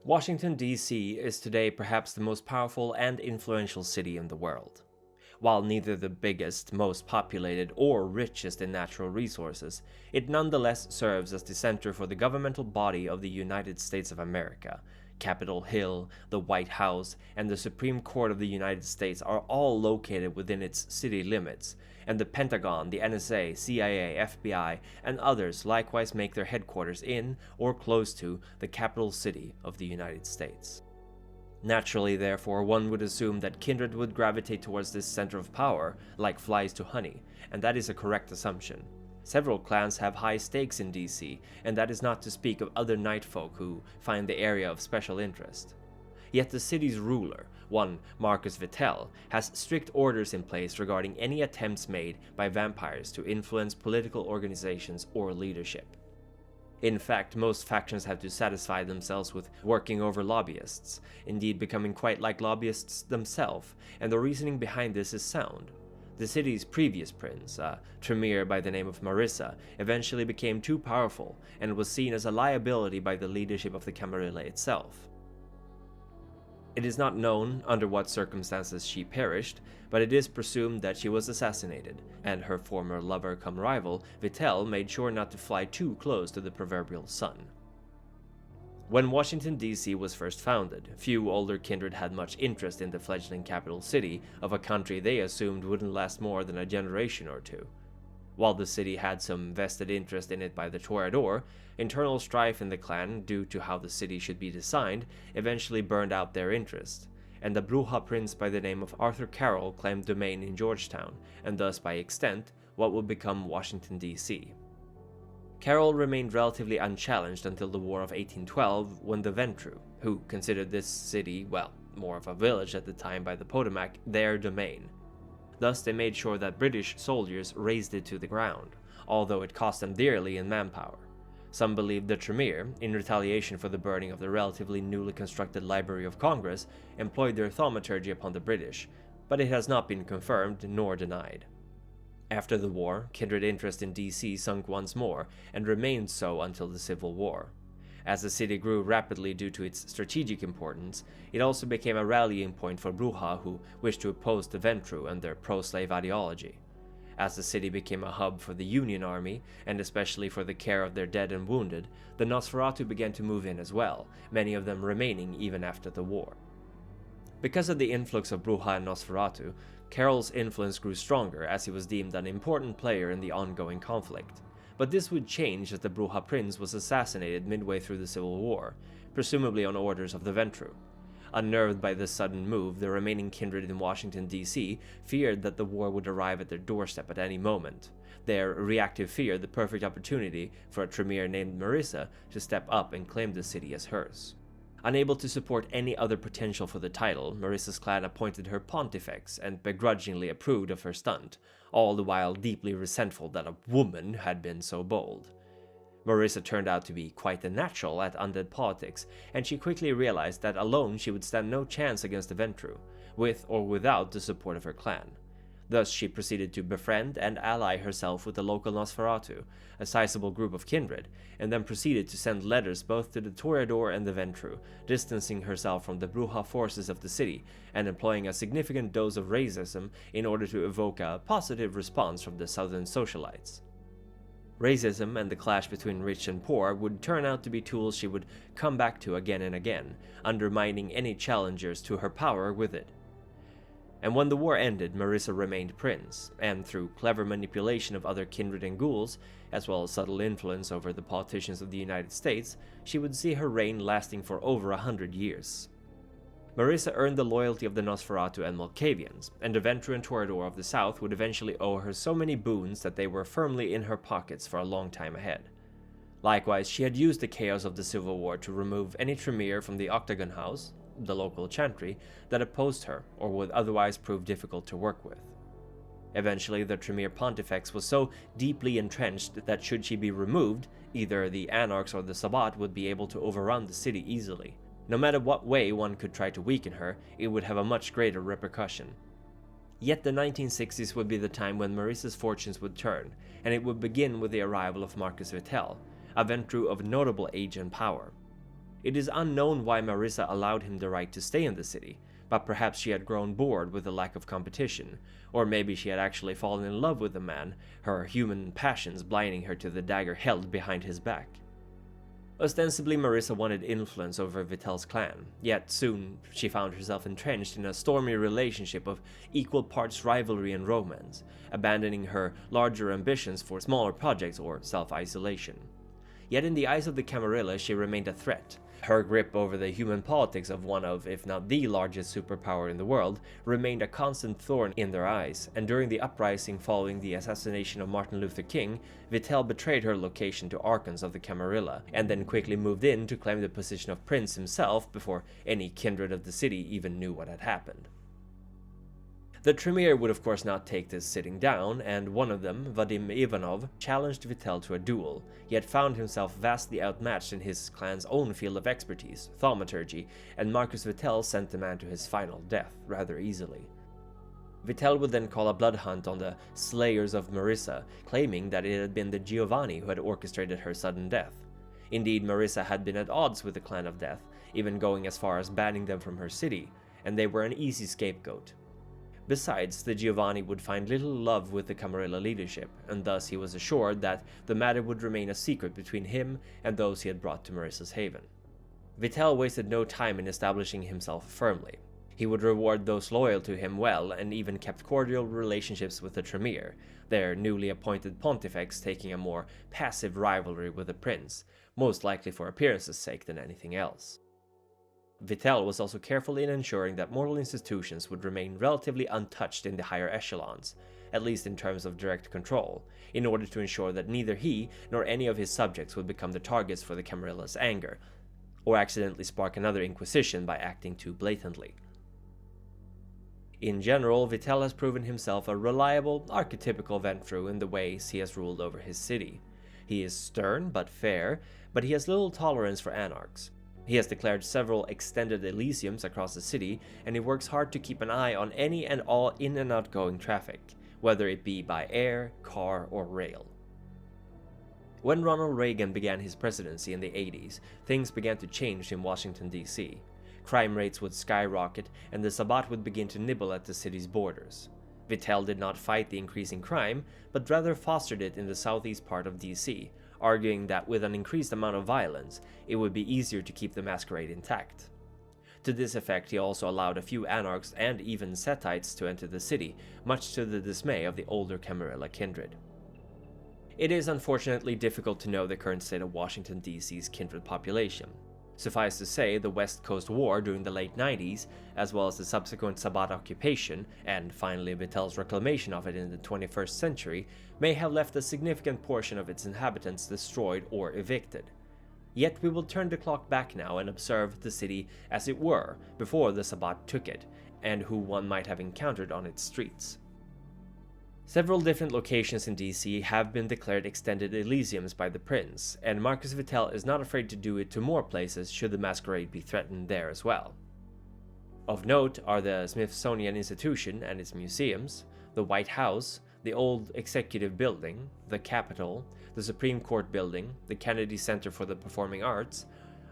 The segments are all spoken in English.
Washington, D.C. is today perhaps the most powerful and influential city in the world. While neither the biggest, most populated, or richest in natural resources, it nonetheless serves as the center for the governmental body of the United States of America. Capitol Hill, the White House, and the Supreme Court of the United States are all located within its city limits, and the Pentagon, the NSA, CIA, FBI, and others likewise make their headquarters in or close to the capital city of the United States. Naturally, therefore, one would assume that Kindred would gravitate towards this center of power like flies to honey, and that is a correct assumption. Several clans have high stakes in DC, and that is not to speak of other Nightfolk who find the area of special interest. Yet the city's ruler, one Marcus Vittel, has strict orders in place regarding any attempts made by vampires to influence political organizations or leadership. In fact, most factions have to satisfy themselves with working over lobbyists, indeed becoming quite like lobbyists themselves, and the reasoning behind this is sound. The city's previous prince, a Tremere by the name of Marissa, eventually became too powerful and was seen as a liability by the leadership of the Camarilla itself. It is not known under what circumstances she perished, but it is presumed that she was assassinated, and her former lover-cum-rival, Vitel, made sure not to fly too close to the proverbial sun. When Washington, D.C. was first founded, few older kindred had much interest in the fledgling capital city of a country they assumed wouldn't last more than a generation or two. While the city had some vested interest in it by the Toreador, internal strife in the clan due to how the city should be designed eventually burned out their interest, and the Bruja prince by the name of Arthur Carroll claimed domain in Georgetown, and thus by extent, what would become Washington, D.C. Carroll remained relatively unchallenged until the War of 1812, when the Ventru, who considered this city, well, more of a village at the time by the Potomac, their domain. Thus they made sure that British soldiers razed it to the ground, although it cost them dearly in manpower. Some believe the Tremere, in retaliation for the burning of the relatively newly constructed Library of Congress, employed their thaumaturgy upon the British, but it has not been confirmed nor denied. After the war, kindred interest in DC sunk once more, and remained so until the Civil War. As the city grew rapidly due to its strategic importance, it also became a rallying point for Bruja who wished to oppose the Ventru and their pro-slave ideology. As the city became a hub for the Union Army, and especially for the care of their dead and wounded, the Nosferatu began to move in as well, many of them remaining even after the war. Because of the influx of Bruja and Nosferatu, Carroll's influence grew stronger as he was deemed an important player in the ongoing conflict. But this would change as the Bruja prince was assassinated midway through the Civil War, presumably on orders of the Ventru. Unnerved by this sudden move, the remaining kindred in Washington, D.C. feared that the war would arrive at their doorstep at any moment. Their reactive fear the perfect opportunity for a Tremere named Marissa to step up and claim the city as hers. Unable to support any other potential for the title, Marissa's clan appointed her pontifex and begrudgingly approved of her stunt, all the while deeply resentful that a woman had been so bold. Marissa turned out to be quite a natural at undead politics, and she quickly realized that alone she would stand no chance against the Ventru, with or without the support of her clan. Thus she proceeded to befriend and ally herself with the local Nosferatu, a sizable group of kindred, and then proceeded to send letters both to the Toreador and the Ventru, distancing herself from the Bruja forces of the city and employing a significant dose of racism in order to evoke a positive response from the southern socialites. Racism and the clash between rich and poor would turn out to be tools she would come back to again and again, undermining any challengers to her power with it. And when the war ended, Marissa remained prince, and through clever manipulation of other kindred and ghouls, as well as subtle influence over the politicians of the United States, she would see her reign lasting for over 100 years. Marissa earned the loyalty of the Nosferatu and Malkavians, and the Ventru and Toreador of the South would eventually owe her so many boons that they were firmly in her pockets for a long time ahead. Likewise, she had used the chaos of the Civil War to remove any Tremere from the Octagon House, the local chantry, that opposed her or would otherwise prove difficult to work with. Eventually, the Tremere Pontifex was so deeply entrenched that should she be removed, either the Anarchs or the Sabbat would be able to overrun the city easily. No matter what way one could try to weaken her, it would have a much greater repercussion. Yet the 1960s would be the time when Marissa's fortunes would turn, and it would begin with the arrival of Marcus Vittel, a Ventru of notable age and power. It is unknown why Marissa allowed him the right to stay in the city, but perhaps she had grown bored with the lack of competition, or maybe she had actually fallen in love with the man, her human passions blinding her to the dagger held behind his back. Ostensibly, Marissa wanted influence over Vitel's clan, yet soon she found herself entrenched in a stormy relationship of equal parts rivalry and romance, abandoning her larger ambitions for smaller projects or self-isolation. Yet in the eyes of the Camarilla, she remained a threat. Her grip over the human politics of one of, if not the largest superpower in the world, remained a constant thorn in their eyes, and during the uprising following the assassination of Martin Luther King, Vittel betrayed her location to archons of the Camarilla, and then quickly moved in to claim the position of prince himself before any kindred of the city even knew what had happened. The Tremere would of course not take this sitting down, and one of them, Vadim Ivanov, challenged Vittel to a duel, yet found himself vastly outmatched in his clan's own field of expertise, thaumaturgy, and Marcus Vittel sent the man to his final death rather easily. Vittel would then call a blood hunt on the slayers of Marissa, claiming that it had been the Giovanni who had orchestrated her sudden death. Indeed, Marissa had been at odds with the Clan of Death, even going as far as banning them from her city, and they were an easy scapegoat. Besides, the Giovanni would find little love with the Camarilla leadership, and thus he was assured that the matter would remain a secret between him and those he had brought to Marissa's haven. Vittel wasted no time in establishing himself firmly. He would reward those loyal to him well, and even kept cordial relationships with the Tremere, their newly appointed pontifex taking a more passive rivalry with the prince, most likely for appearance's sake than anything else. Vittel was also careful in ensuring that moral institutions would remain relatively untouched in the higher echelons, at least in terms of direct control, in order to ensure that neither he nor any of his subjects would become the targets for the Camarilla's anger, or accidentally spark another inquisition by acting too blatantly. In general, Vittel has proven himself a reliable, archetypical Ventru in the ways he has ruled over his city. He is stern but fair, but he has little tolerance for Anarchs. He has declared several extended Elysiums across the city, and he works hard to keep an eye on any and all in- and outgoing traffic, whether it be by air, car, or rail. When Ronald Reagan began his presidency in the 80s, things began to change in Washington, D.C. Crime rates would skyrocket, and the Sabbat would begin to nibble at the city's borders. Vittel did not fight the increasing crime, but rather fostered it in the southeast part of D.C., arguing that with an increased amount of violence, it would be easier to keep the Masquerade intact. To this effect, he also allowed a few Anarchs and even Setites to enter the city, much to the dismay of the older Camarilla Kindred. It is unfortunately difficult to know the current state of Washington, D.C.'s Kindred population. Suffice to say, the West Coast War during the late 90s, as well as the subsequent Sabbat occupation, and finally Vittel's reclamation of it in the 21st century, may have left a significant portion of its inhabitants destroyed or evicted. Yet we will turn the clock back now and observe the city as it were before the Sabbat took it, and who one might have encountered on its streets. Several different locations in DC have been declared extended Elysiums by the Prince, and Marcus Vittel is not afraid to do it to more places should the Masquerade be threatened there as well. Of note are the Smithsonian Institution and its museums, the White House, the old Executive Building, the Capitol, the Supreme Court Building, the Kennedy Center for the Performing Arts,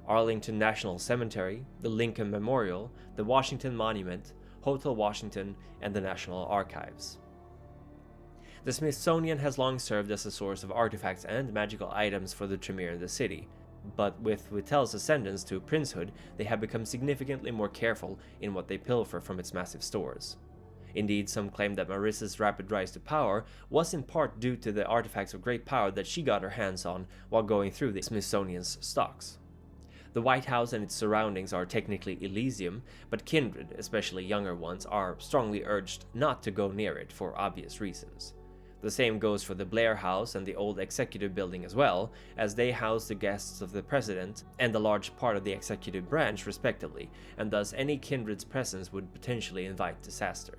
Arlington National Cemetery, the Lincoln Memorial, the Washington Monument, Hotel Washington, and the National Archives. The Smithsonian has long served as a source of artifacts and magical items for the Tremere in the city, but with Vittel's ascendance to princehood, they have become significantly more careful in what they pilfer from its massive stores. Indeed, some claim that Marissa's rapid rise to power was in part due to the artifacts of great power that she got her hands on while going through the Smithsonian's stocks. The White House and its surroundings are technically Elysium, but Kindred, especially younger ones, are strongly urged not to go near it for obvious reasons. The same goes for the Blair House and the old Executive Building as well, as they house the guests of the President and a large part of the executive branch respectively, and thus any Kindred's presence would potentially invite disaster.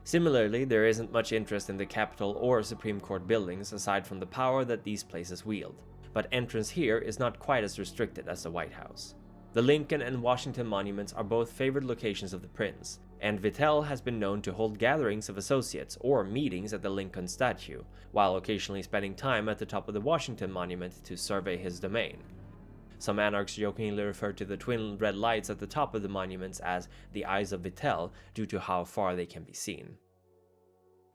Similarly, there isn't much interest in the Capitol or Supreme Court buildings aside from the power that these places wield, but entrance here is not quite as restricted as the White House. The Lincoln and Washington monuments are both favored locations of the Prince, and Vittel has been known to hold gatherings of associates or meetings at the Lincoln statue, while occasionally spending time at the top of the Washington monument to survey his domain. Some Anarchs jokingly refer to the twin red lights at the top of the monuments as the Eyes of Vittel due to how far they can be seen.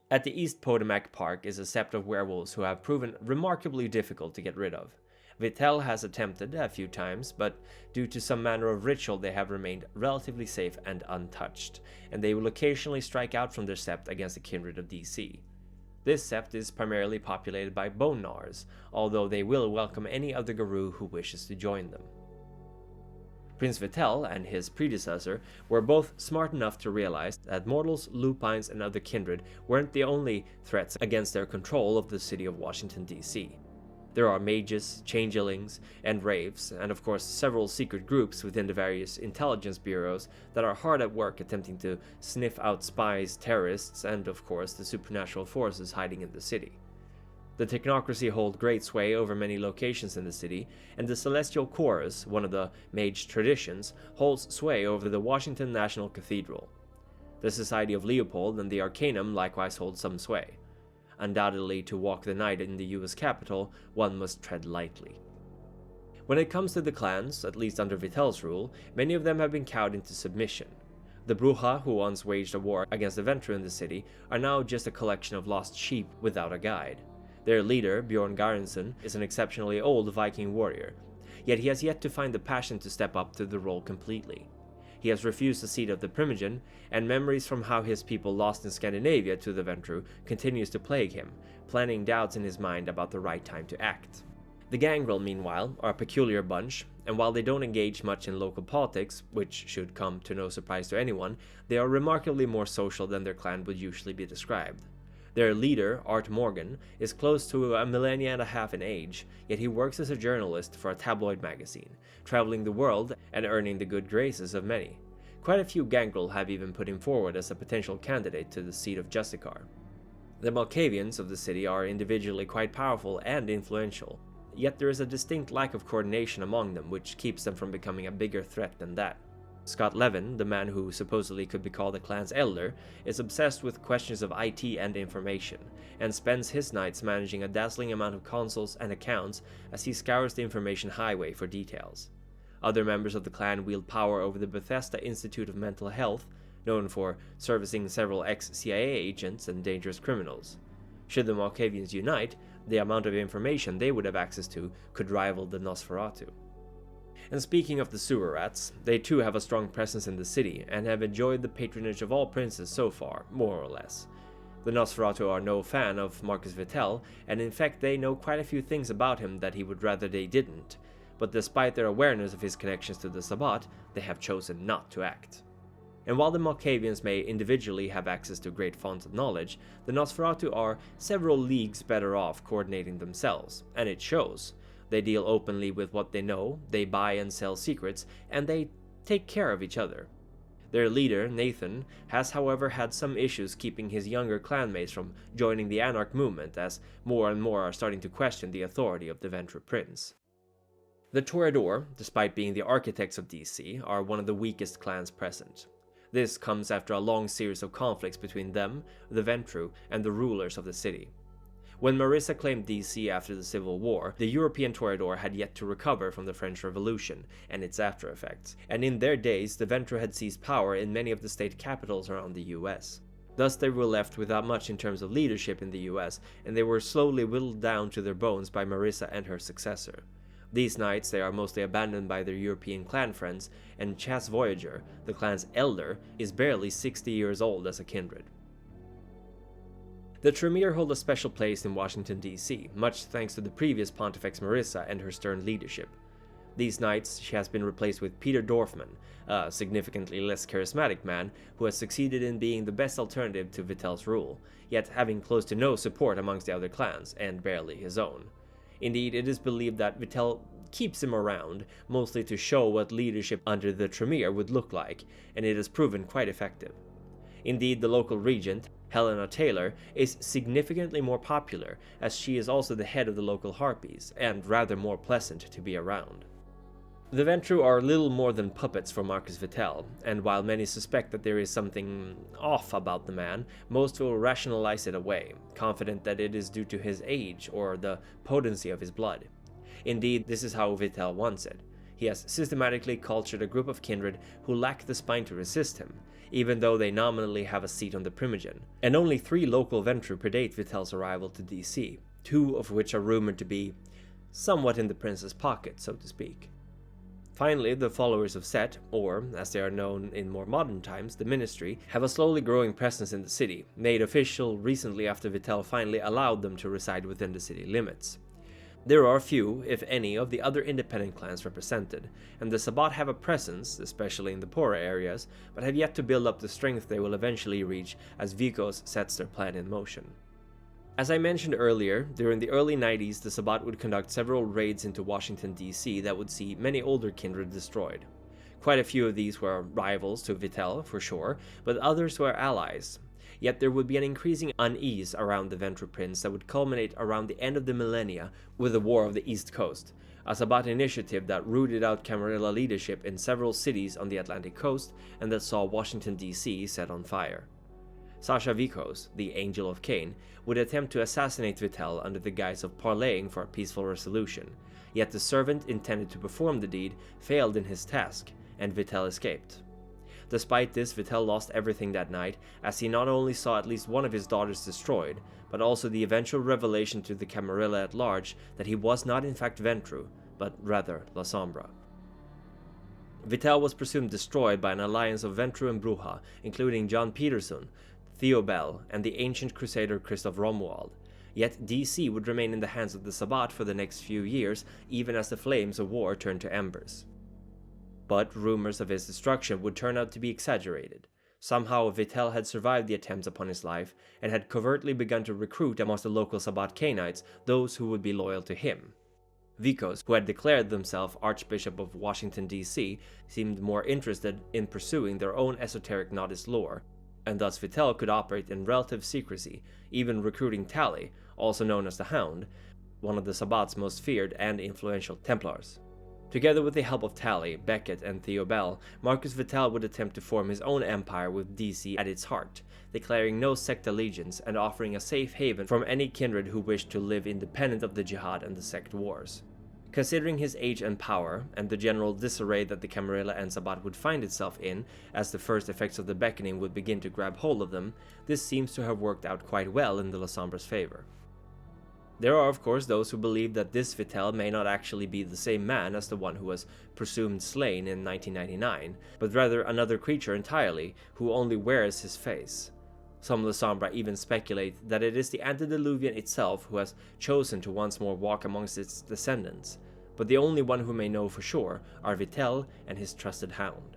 At the East Potomac Park is a sept of werewolves who have proven remarkably difficult to get rid of. Vittel has attempted a few times, but due to some manner of ritual they have remained relatively safe and untouched, and they will occasionally strike out from their sept against the Kindred of DC. This sept is primarily populated by bone gnawers, although they will welcome any other Garou who wishes to join them. Prince Vittel and his predecessor were both smart enough to realize that mortals, lupines, and other kindred weren't the only threats against their control of the city of Washington, D.C. There are mages, changelings, and wraiths, and of course several secret groups within the various intelligence bureaus that are hard at work attempting to sniff out spies, terrorists, and of course the supernatural forces hiding in the city. The technocracy hold great sway over many locations in the city, and the Celestial Chorus, one of the mage traditions, holds sway over the Washington National Cathedral. The Society of Leopold and the Arcanum likewise hold some sway. Undoubtedly, to walk the night in the US Capitol, one must tread lightly. When it comes to the clans, at least under Vittel's rule, many of them have been cowed into submission. The Bruja, who once waged a war against the Ventru in the city, are now just a collection of lost sheep without a guide. Their leader, Bjorn Garnson, is an exceptionally old Viking warrior, yet he has yet to find the passion to step up to the role completely. He has refused the seat of the Primogen, and memories from how his people lost in Scandinavia to the Ventru continues to plague him, planting doubts in his mind about the right time to act. The Gangrel, meanwhile, are a peculiar bunch, and while they don't engage much in local politics, which should come to no surprise to anyone, they are remarkably more social than their clan would usually be described. Their leader, Art Morgan, is close to a millennia and a half in age, yet he works as a journalist for a tabloid magazine, traveling the world and earning the good graces of many. Quite a few Gangrel have even put him forward as a potential candidate to the seat of Justicar. The Malkavians of the city are individually quite powerful and influential, yet there is a distinct lack of coordination among them which keeps them from becoming a bigger threat than that. Scott Levin, the man who supposedly could be called the clan's elder, is obsessed with questions of IT and information, and spends his nights managing a dazzling amount of consoles and accounts as he scours the information highway for details. Other members of the clan wield power over the Bethesda Institute of Mental Health, known for servicing several ex-CIA agents and dangerous criminals. Should the Malkavians unite, the amount of information they would have access to could rival the Nosferatu. And speaking of the sewer rats, they too have a strong presence in the city and have enjoyed the patronage of all princes so far, more or less. The Nosferatu are no fan of Marcus Vittel, and in fact they know quite a few things about him that he would rather they didn't, but despite their awareness of his connections to the Sabbat, they have chosen not to act. And while the Malkavians may individually have access to great fonts of knowledge, the Nosferatu are several leagues better off coordinating themselves, and it shows. They deal openly with what they know, they buy and sell secrets, and they take care of each other. Their leader, Nathan, has however had some issues keeping his younger clanmates from joining the Anarch movement, as more and more are starting to question the authority of the Ventru Prince. The Toreador, despite being the architects of DC, are one of the weakest clans present. This comes after a long series of conflicts between them, the Ventru, and the rulers of the city. When Marissa claimed DC after the Civil War, the European Toreador had yet to recover from the French Revolution and its after effects, and in their days the Ventru had seized power in many of the state capitals around the US. Thus they were left without much in terms of leadership in the US, and they were slowly whittled down to their bones by Marissa and her successor. These nights they are mostly abandoned by their European clan friends, and Chas Voyager, the clan's elder, is barely 60 years old as a kindred. The Tremere hold a special place in Washington, D.C., much thanks to the previous Pontifex Marissa and her stern leadership. These nights she has been replaced with Peter Dorfman, a significantly less charismatic man who has succeeded in being the best alternative to Vittel's rule, yet having close to no support amongst the other clans, and barely his own. Indeed, it is believed that Vittel keeps him around, mostly to show what leadership under the Tremere would look like, and it has proven quite effective. Indeed, the local regent, Helena Taylor, is significantly more popular, as she is also the head of the local Harpies, and rather more pleasant to be around. The Ventru are little more than puppets for Marcus Vittel, and while many suspect that there is something off about the man, most will rationalize it away, confident that it is due to his age or the potency of his blood. Indeed, this is how Vittel wants it. he has systematically cultured a group of kindred who lack the spine to resist him, even though they nominally have a seat on the Primogen, and only 3 local Ventru predate Vitel's arrival to DC, 2 of which are rumored to be somewhat in the prince's pocket, so to speak. Finally, the followers of Set, or as they are known in more modern times, the Ministry, have a slowly growing presence in the city, made official recently after Vitel finally allowed them to reside within the city limits. There are few, if any, of the other independent clans represented, and the Sabbat have a presence, especially in the poorer areas, but have yet to build up the strength they will eventually reach as Vikos sets their plan in motion. As I mentioned earlier, during the early 90s the Sabbat would conduct several raids into Washington DC that would see many older kindred destroyed. Quite a few of these were rivals to Vitel, for sure, but others were allies. Yet there would be an increasing unease around the Ventru Prince that would culminate around the end of the millennia with the War of the East Coast, a Sabbat initiative that rooted out Camarilla leadership in several cities on the Atlantic coast and that saw Washington DC set on fire. Sasha Vikos, the Angel of Cain, would attempt to assassinate Vitel under the guise of parleying for a peaceful resolution, yet the servant intended to perform the deed failed in his task, and Vitel escaped. Despite this, Vitel lost everything that night, as he not only saw at least one of his daughters destroyed, but also the eventual revelation to the Camarilla at large that he was not in fact Ventru, but rather La Sombra. Vitel was presumed destroyed by an alliance of Ventru and Bruja, including John Peterson, Theobald, and the ancient crusader Christoph Romuald. Yet DC would remain in the hands of the Sabbat for the next few years, even as the flames of war turned to embers. But rumors of his destruction would turn out to be exaggerated. Somehow Vitel had survived the attempts upon his life, and had covertly begun to recruit amongst the local Sabbat Cainites those who would be loyal to him. Vikos, who had declared themselves Archbishop of Washington DC, seemed more interested in pursuing their own esoteric Nodist lore, and thus Vitel could operate in relative secrecy, even recruiting Tally, also known as the Hound, one of the Sabbat's most feared and influential Templars. Together with the help of Tally, Beckett, and Theobald, Marcus Vitel would attempt to form his own empire with DC at its heart, declaring no sect allegiance and offering a safe haven from any kindred who wished to live independent of the Jyhad and the sect wars. Considering his age and power, and the general disarray that the Camarilla and Sabbat would find itself in, as the first effects of the beckoning would begin to grab hold of them, this seems to have worked out quite well in the La Sombra's favor. There are of course those who believe that this Vitel may not actually be the same man as the one who was presumed slain in 1999, but rather another creature entirely, who only wears his face. Some La Sombra even speculate that it is the antediluvian itself who has chosen to once more walk amongst its descendants, but the only one who may know for sure are Vitel and his trusted Hound.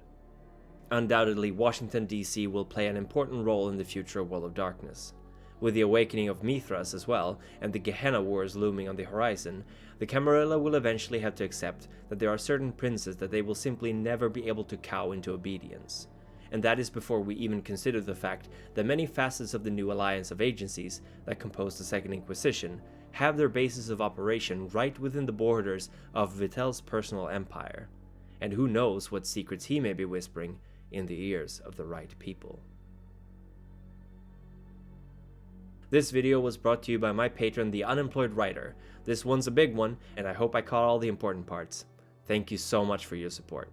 Undoubtedly, Washington DC will play an important role in the future World of Darkness. With the awakening of Mithras as well, and the Gehenna Wars looming on the horizon, the Camarilla will eventually have to accept that there are certain princes that they will simply never be able to cow into obedience. And that is before we even consider the fact that many facets of the new alliance of agencies that compose the Second Inquisition have their basis of operation right within the borders of Vitel's personal empire. And who knows what secrets he may be whispering in the ears of the right people. This video was brought to you by my patron, the Unemployed Writer. This one's a big one, and I hope I caught all the important parts. Thank you so much for your support.